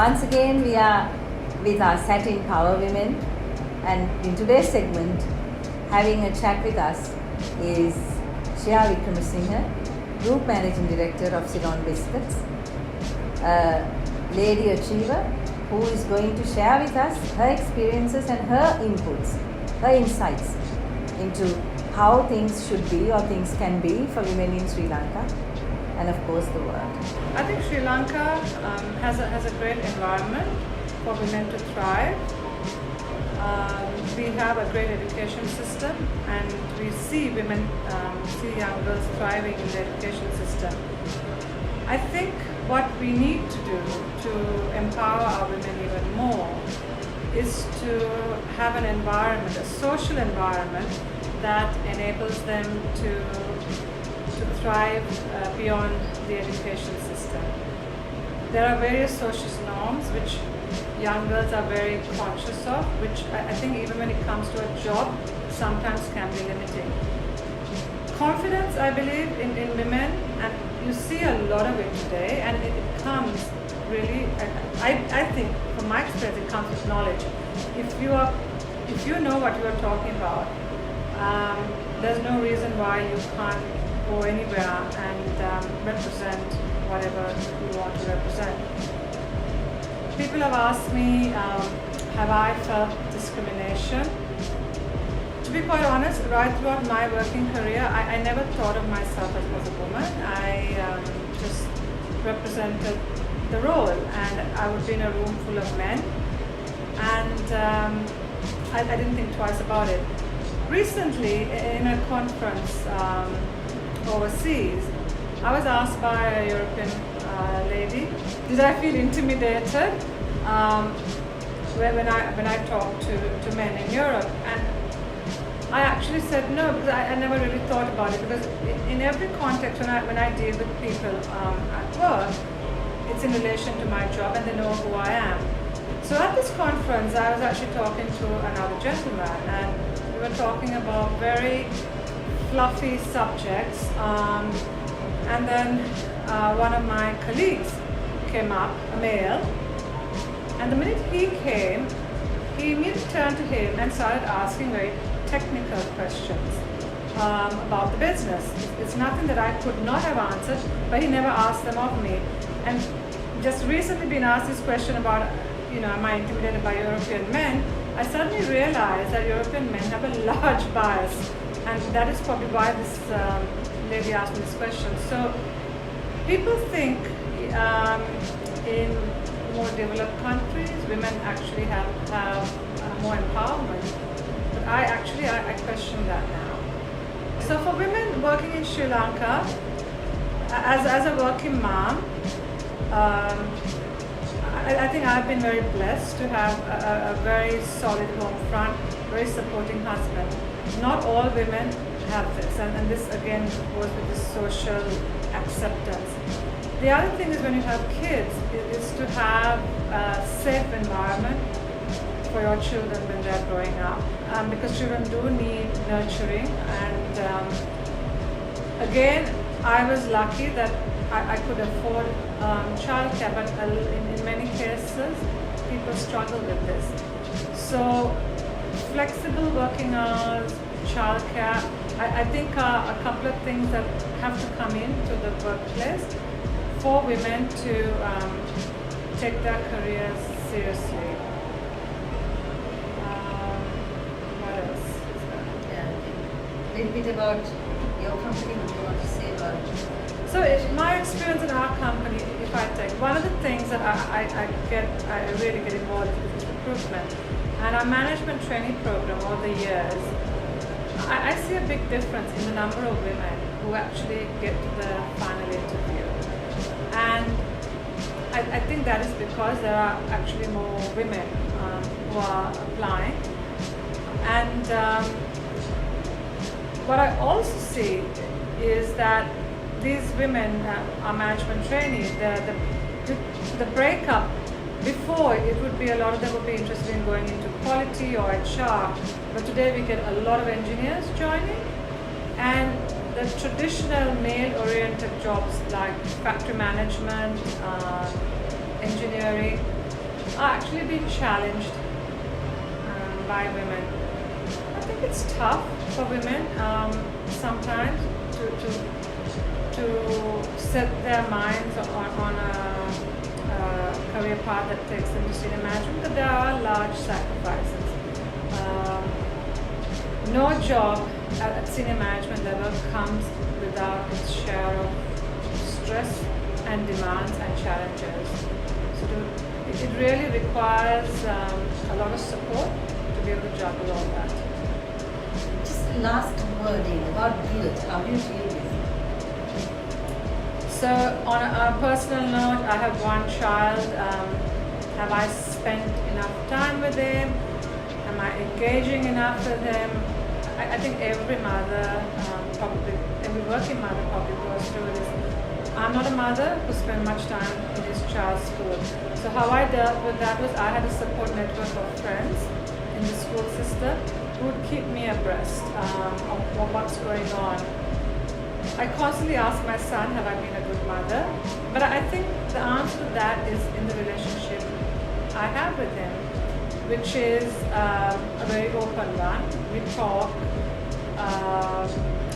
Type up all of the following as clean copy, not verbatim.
Once again, we are with our Satyn Power Women, and in today's segment, having a chat with us is Shea Wickramasingha, Group Managing Director of Ceylon Biscuits, a lady achiever who is going to share with us her experiences and her inputs, her insights into how things should be or things can be for women in Sri Lanka and of course the world. I think Sri Lanka has a great environment for women to thrive. We have a great education system, and we see women, see young girls thriving in the education system. I think what we need to do to empower our women even more is to have an environment, a social environment that enables them to thrive beyond the education system. There are various social norms which young girls are very conscious of, which I think even when it comes to a job, sometimes can be limiting. Confidence, I believe, in women, and you see a lot of it today, and it comes really, I think from my experience, it comes with knowledge. If you know what you are talking about, there's no reason why you can't go anywhere and represent whatever you want to represent. People have asked me, have I felt discrimination? To be quite honest, right throughout my working career, I never thought of myself as a woman. I just represented the role, and I would be in a room full of men, and I didn't think twice about it. Recently, in a conference overseas, I was asked by a European lady, did I feel intimidated when I talked to men in Europe? And I actually said no, because I never really thought about it, because in every context when I deal with people at work, it's in relation to my job and they know who I am. So at this conference, I was actually talking to another gentleman, and we were talking about very fluffy subjects, and then one of my colleagues came up, a male, and the minute he came, he immediately turned to him and started asking very technical questions about the business. It's nothing that I could not have answered, but he never asked them of me. And just recently been asked this question about, am I intimidated by European men? I suddenly realized that European men have a large bias, and that is probably why this lady asked me this question. So people think in more developed countries, women actually have more empowerment. But I question that now. So for women working in Sri Lanka, as a working mom, I think I've been very blessed to have a very solid home front, very supporting husband. Not all women have this, and this again goes with the social acceptance. The other thing is, when you have kids, is to have a safe environment for your children when they're growing up, because children do need nurturing. And again, I was lucky that I could afford childcare, but in many cases, people struggle with this. So flexible working hours, childcare, I think are a couple of things that have to come into the workplace for women to take their careers seriously. What else is there? Yeah. A little bit about your company, what you want to say about it? So my experience in our company, if I take, one of the things that I really get involved in is recruitment. And our management training program over the years, I see a big difference in the number of women who actually get to the final interview. And I think that is because there are actually more women who are applying. And what I also see is that these women are management trainees. The breakup, before it would be a lot of them would be interested in going into quality or HR, but today we get a lot of engineers joining, and the traditional male-oriented jobs like factory management, engineering, are actually being challenged by women. I think it's tough for women sometimes to set their minds on a career path that takes them to senior management, but there are large sacrifices. No job at senior management level comes without its share of stress and demands and challenges. So it really requires a lot of support to be able to juggle all that. Just the last wording about guilt. How do you deal with it? So on a personal note, I have one child. Have I spent enough time with him? Am I engaging enough with him? I think every mother, probably every working mother probably goes through this. I'm not a mother who spent much time in his child's school. So how I dealt with that was I had a support network of friends in the school system who would keep me abreast of what's going on. I constantly ask my son, have I been a good mother? But I think the answer to that is in the relationship I have with him, which is a very open one. We talk,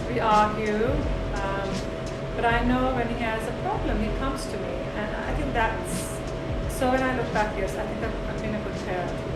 we argue, but I know when he has a problem, he comes to me. And I think that's, so when I look back, yes, I think I've been a good parent.